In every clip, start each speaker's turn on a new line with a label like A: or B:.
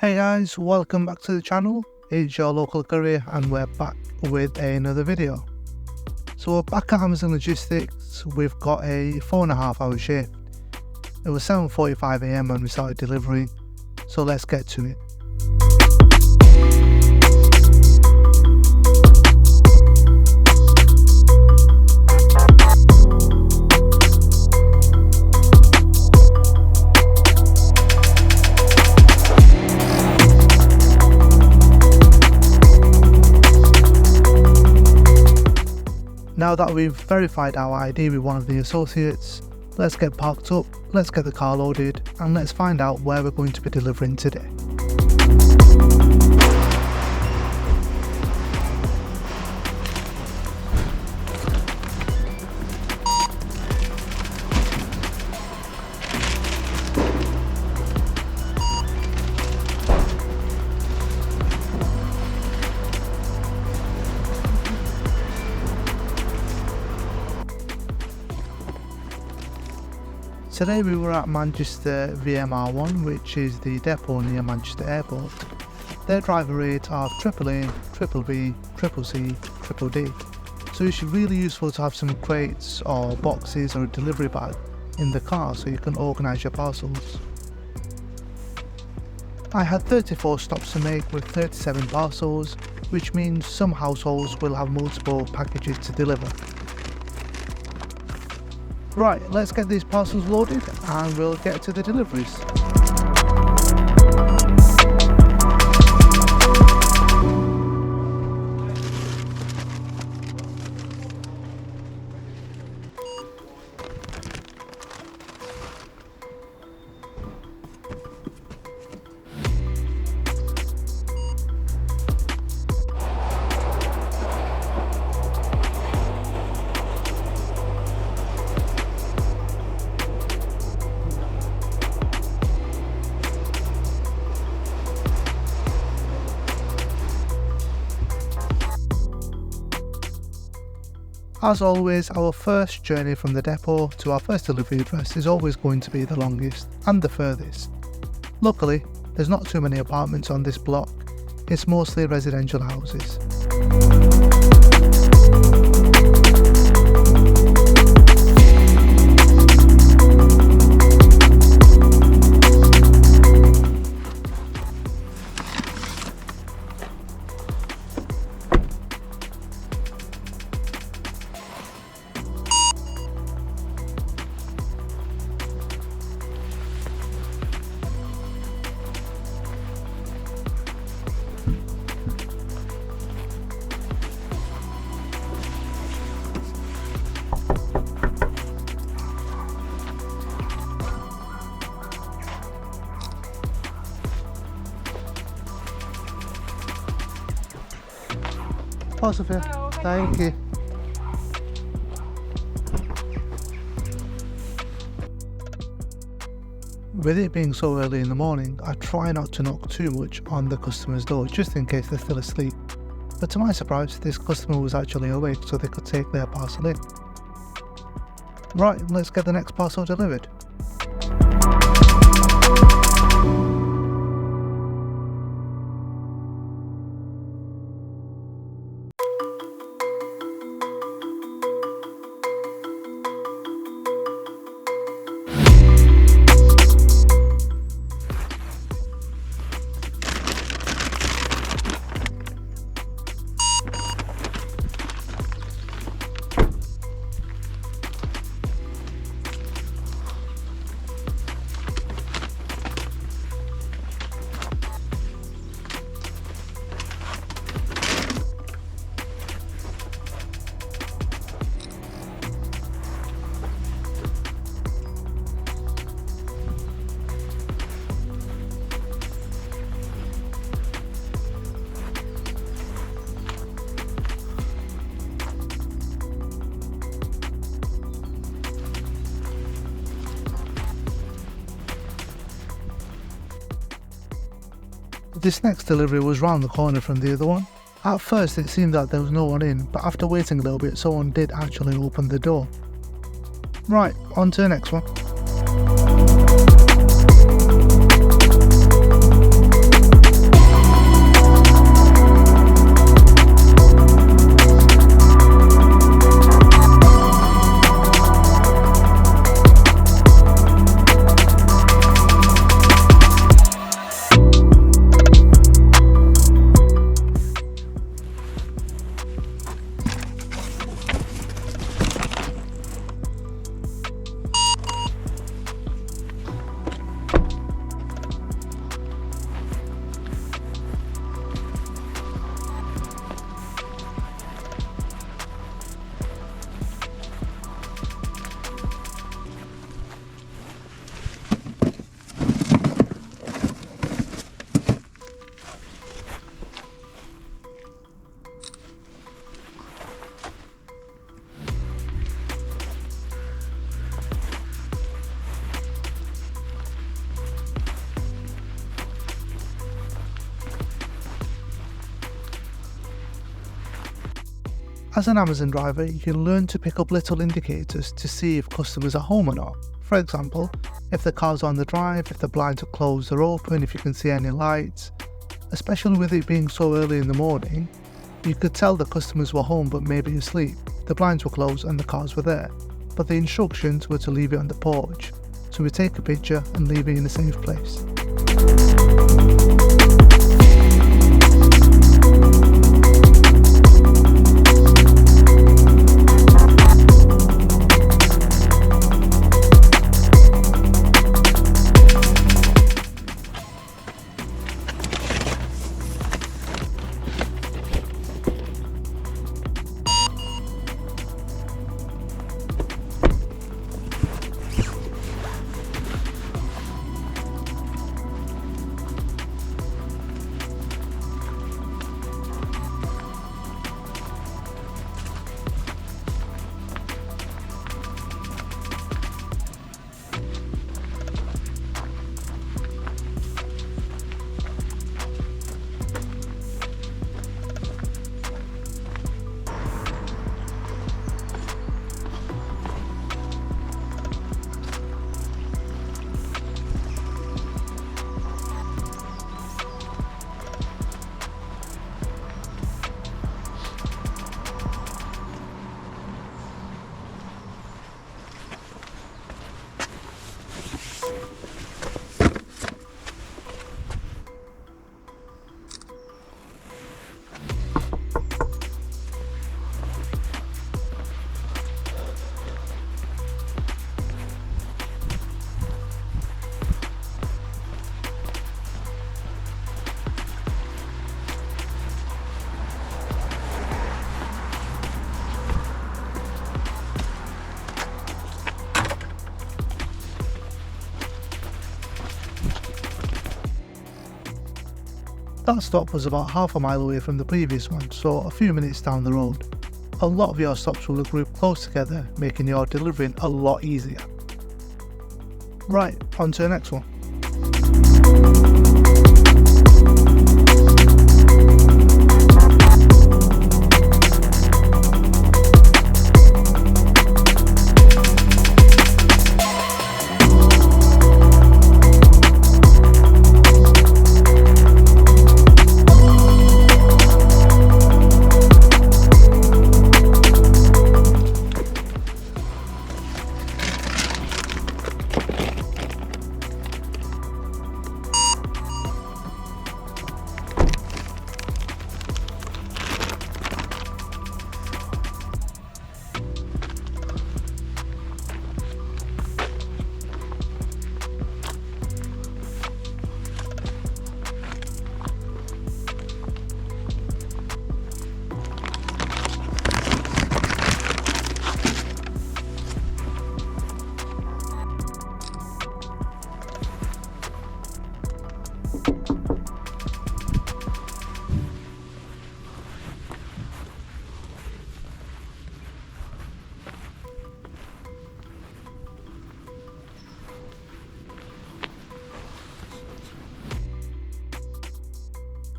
A: Hey guys, welcome back to the channel. It's your local courier and we're back with another video. So we're back at Amazon Logistics. We've got a 4.5 hour shift. It was 7:45 AM when we started delivery, so let's get to it. Now that we've verified our ID with one of the associates, let's get parked up, let's get the car loaded, and let's find out where we're going to be delivering today. Today we were at Manchester VMR1, which is the depot near Manchester Airport. Their driver rates are AAA, BBB, CCC, DD. So it's really useful to have some crates or boxes or a delivery bag in the car so you can organise your parcels. I had 34 stops to make with 37 parcels, which means some households will have multiple packages to deliver. Right, let's get these parcels loaded and we'll get to the deliveries. As always, our first journey from the depot to our first delivery address is always going to be the longest and the furthest. Luckily, there's not too many apartments on this block, it's mostly residential houses. Oh, Sophia.
B: Hello.
A: Thank you. With it being so early in the morning, I try not to knock too much on the customer's door just in case they're still asleep. But to my surprise, this customer was actually awake so they could take their parcel in. Right, let's get the next parcel delivered. This next delivery was round the corner from the other one. At first it seemed that there was no one in, but after waiting a little bit someone did actually open the door. Right, on to the next one. As an Amazon driver, you can learn to pick up little indicators to see if customers are home or not. For example, if the car's on the drive, if the blinds are closed or open, if you can see any lights. Especially with it being so early in the morning, you could tell the customers were home but maybe asleep. The blinds were closed and the cars were there, but the instructions were to leave it on the porch. So we take a picture and leave it in a safe place. That stop was about half a mile away from the previous one, so a few minutes down the road. A lot of your stops will group close together, making your delivering a lot easier. Right, on to the next one.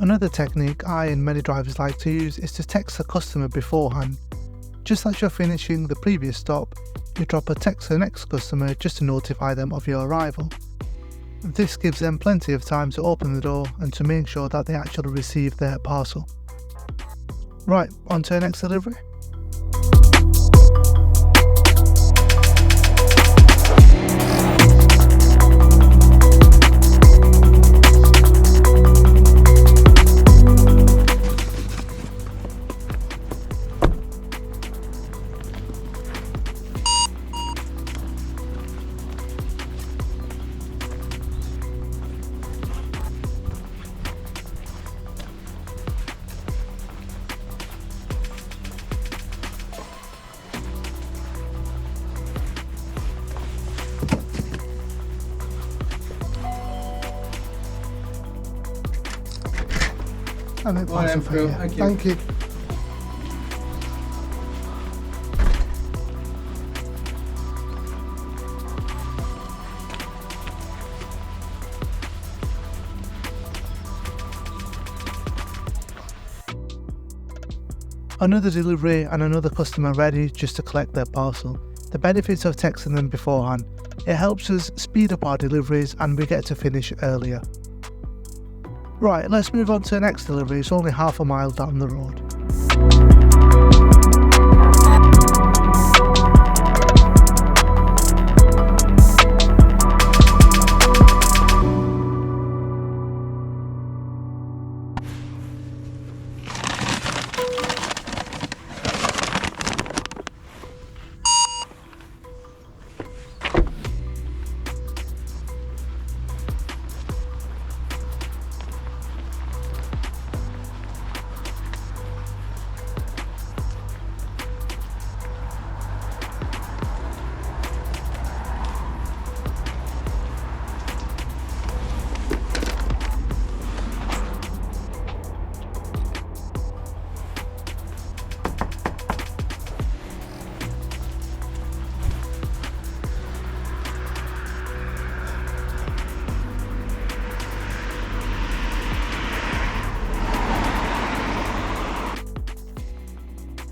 A: Another technique I and many drivers like to use is to text the customer beforehand. Just as you're finishing the previous stop, you drop a text to the next customer just to notify them of your arrival. This gives them plenty of time to open the door and to make sure that they actually receive their parcel. Right, on to the next delivery. And it passes for you. Thank you. Another delivery and another customer ready just to collect their parcel. The benefits of texting them beforehand: it helps us speed up our deliveries and we get to finish earlier. Right, let's move on to the next delivery. It's only half a mile down the road.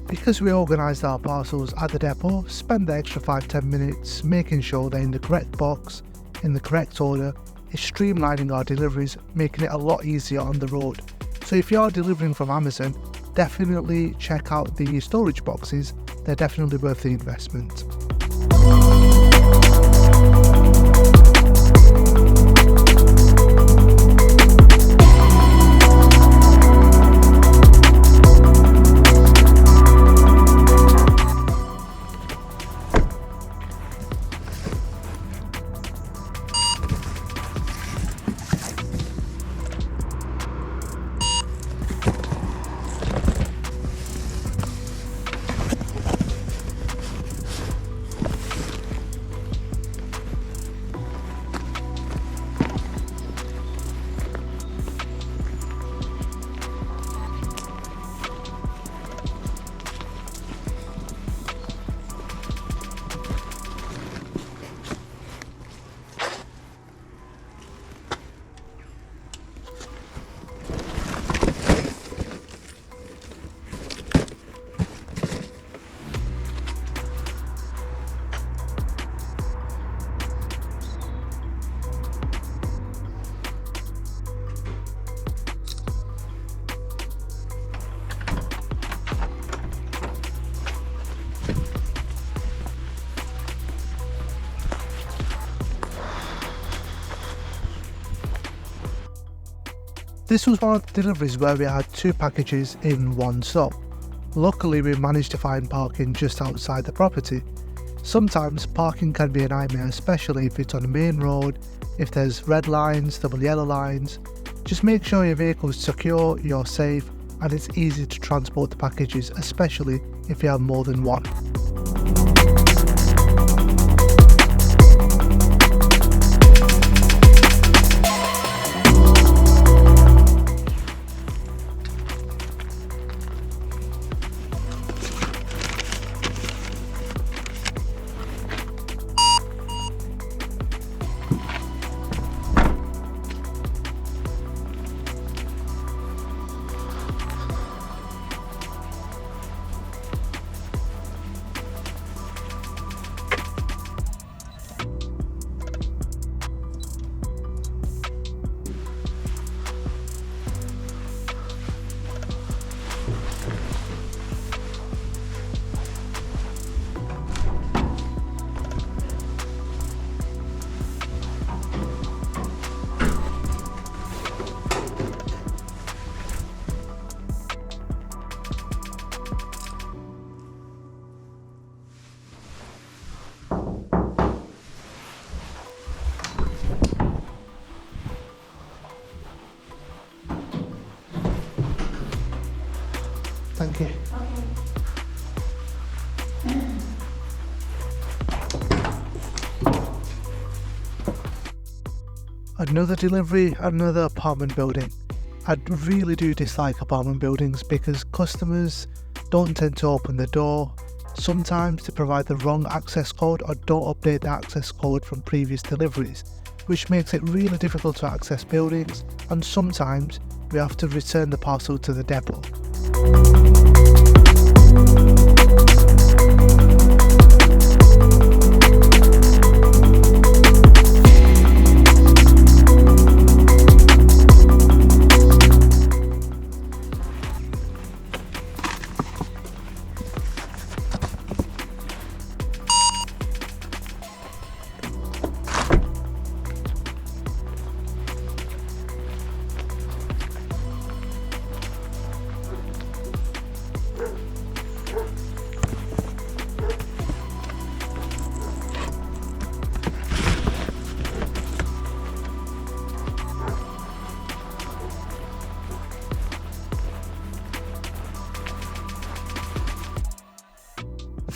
A: Because we organised our parcels at the depot, spend the extra 5-10 minutes making sure they're in the correct box, in the correct order, is streamlining our deliveries, making it a lot easier on the road. So if you are delivering from Amazon, definitely check out the storage boxes, they're definitely worth the investment. This was one of the deliveries where we had 2 packages in one stop. Luckily we managed to find parking just outside the property. Sometimes parking can be a nightmare, especially if it's on a main road, if there's red lines, double yellow lines. Just make sure your vehicle is secure, you're safe, and it's easy to transport the packages, especially if you have more than one. Thank you. Another delivery, another apartment building. I really do dislike apartment buildings because customers don't tend to open the door. Sometimes they provide the wrong access code or don't update the access code from previous deliveries, which makes it really difficult to access buildings, and sometimes we have to return the parcel to the depot.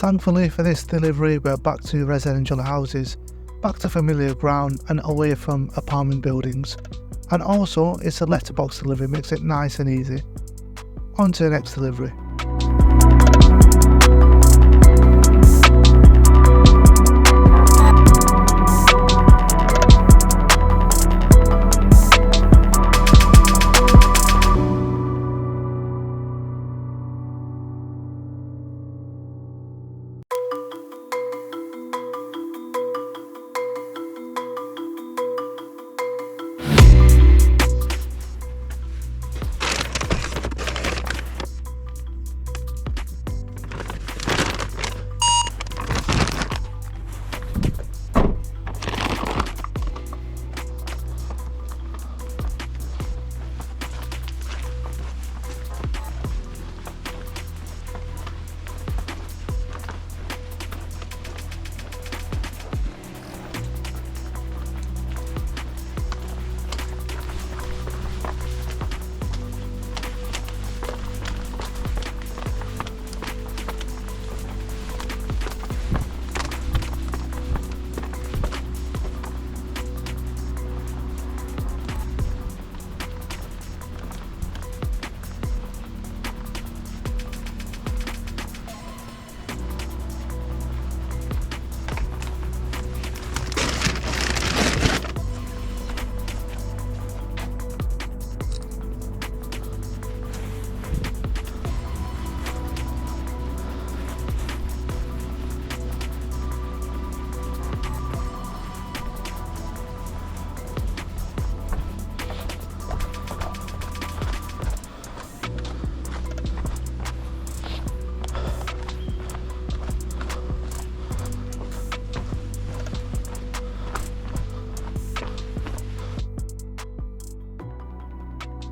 A: Thankfully for this delivery, we're back to residential houses, back to familiar ground and away from apartment buildings. And also, it's a letterbox delivery, makes it nice and easy. On to the next delivery.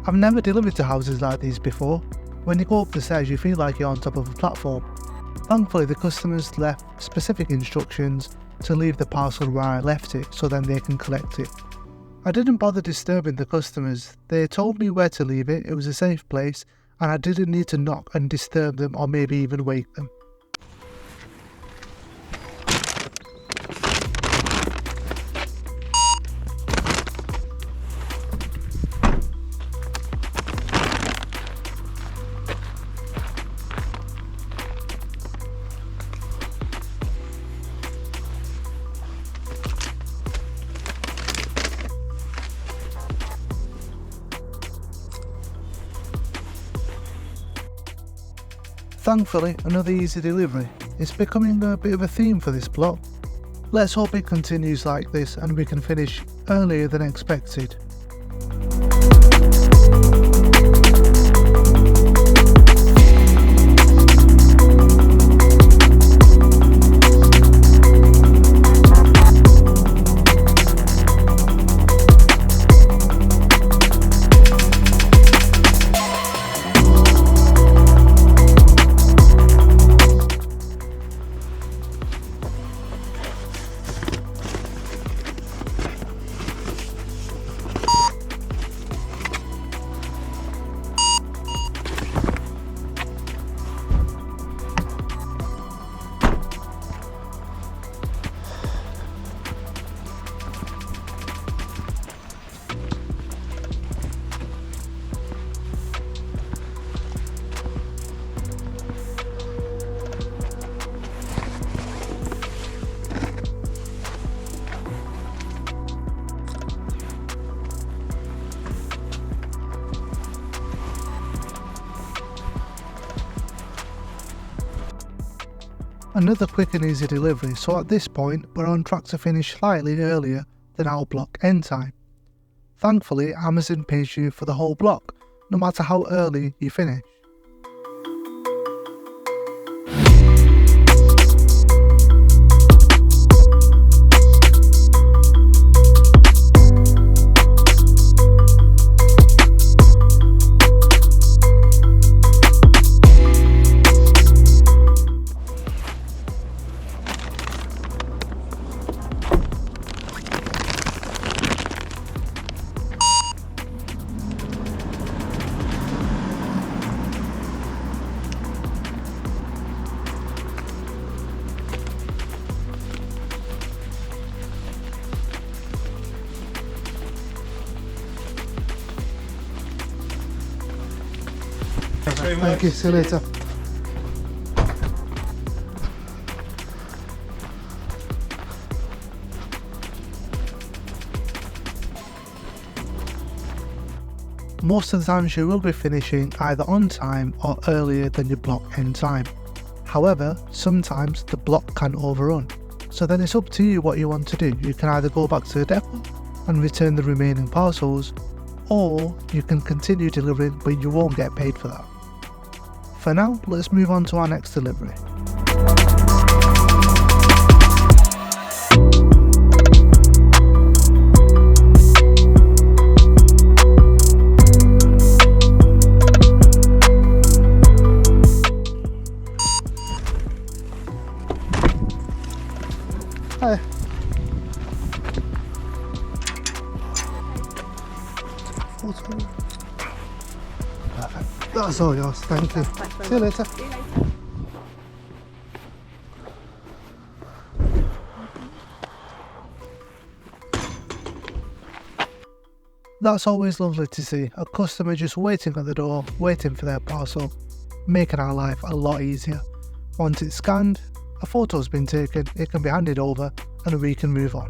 A: I've never delivered to houses like these before. When you go up the stairs, you feel like you're on top of a platform. Thankfully, the customers left specific instructions to leave the parcel where I left it, so then they can collect it. I didn't bother disturbing the customers. They told me where to leave it, it was a safe place, and I didn't need to knock and disturb them or maybe even wake them. Thankfully, another easy delivery. It's becoming a bit of a theme for this block. Let's hope it continues like this and we can finish earlier than expected. Another quick and easy delivery, so at this point we're on track to finish slightly earlier than our block end time. Thankfully, Amazon pays you for the whole block, no matter how early you finish.
B: very much.
A: Thank you, see you later. Most of the times you will be finishing either on time or earlier than your block end time. However, sometimes the block can overrun. So then it's up to you what you want to do. You can either go back to the depot and return the remaining parcels, or you can continue delivering but you won't get paid for that. For now, let's move on to our next delivery. Hi. Perfect. That's all yours, thank you. See you later. That's always lovely to see, a customer just waiting at the door, waiting for their parcel, making our life a lot easier. Once it's scanned, a photo's been taken, it can be handed over and we can move on.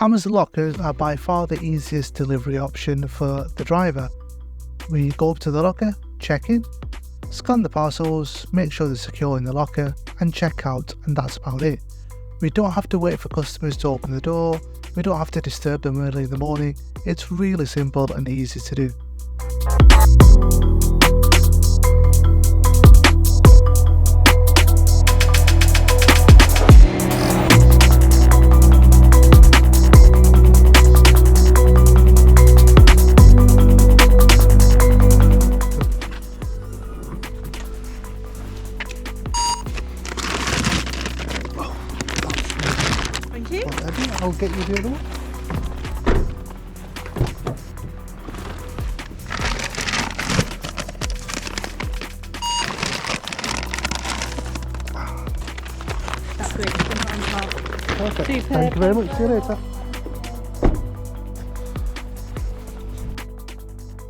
A: Amazon lockers are by far the easiest delivery option for the driver. We go up to the locker, check in, scan the parcels, make sure they're secure in the locker and check out, and that's about it. We don't have to wait for customers to open the door, we don't have to disturb them early in the morning. It's really simple and easy to do. I'll get you the other one.
C: That's great.
A: Perfect.
C: Superb.
A: Thank you very much. See you later.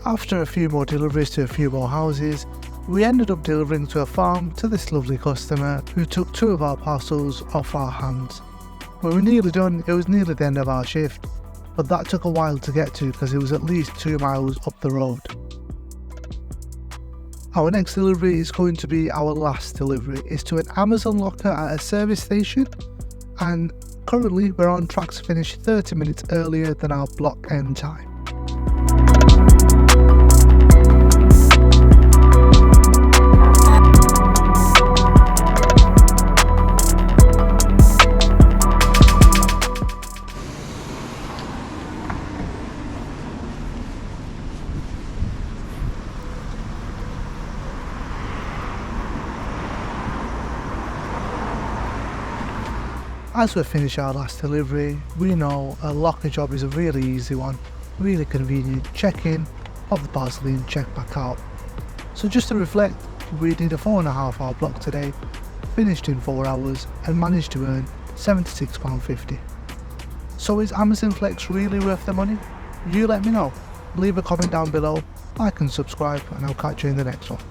A: After a few more deliveries to a few more houses, we ended up delivering to a farm to this lovely customer who took 2 of our parcels off our hands. We were nearly done, it was nearly the end of our shift, but that took a while to get to because it was at least 2 miles up the road. Our next delivery is going to be our last delivery. It's to an Amazon locker at a service station, and currently we're on track to finish 30 minutes earlier than our block end time. As we finish our last delivery, we know a locker job is a really easy one, really convenient. Check in, pop the parcel in, check back out. So just to reflect, we did a 4.5 hour block today, finished in 4 hours and managed to earn £76.50. So is Amazon Flex really worth the money? You let me know. Leave a comment down below, like and subscribe, and I'll catch you in the next one.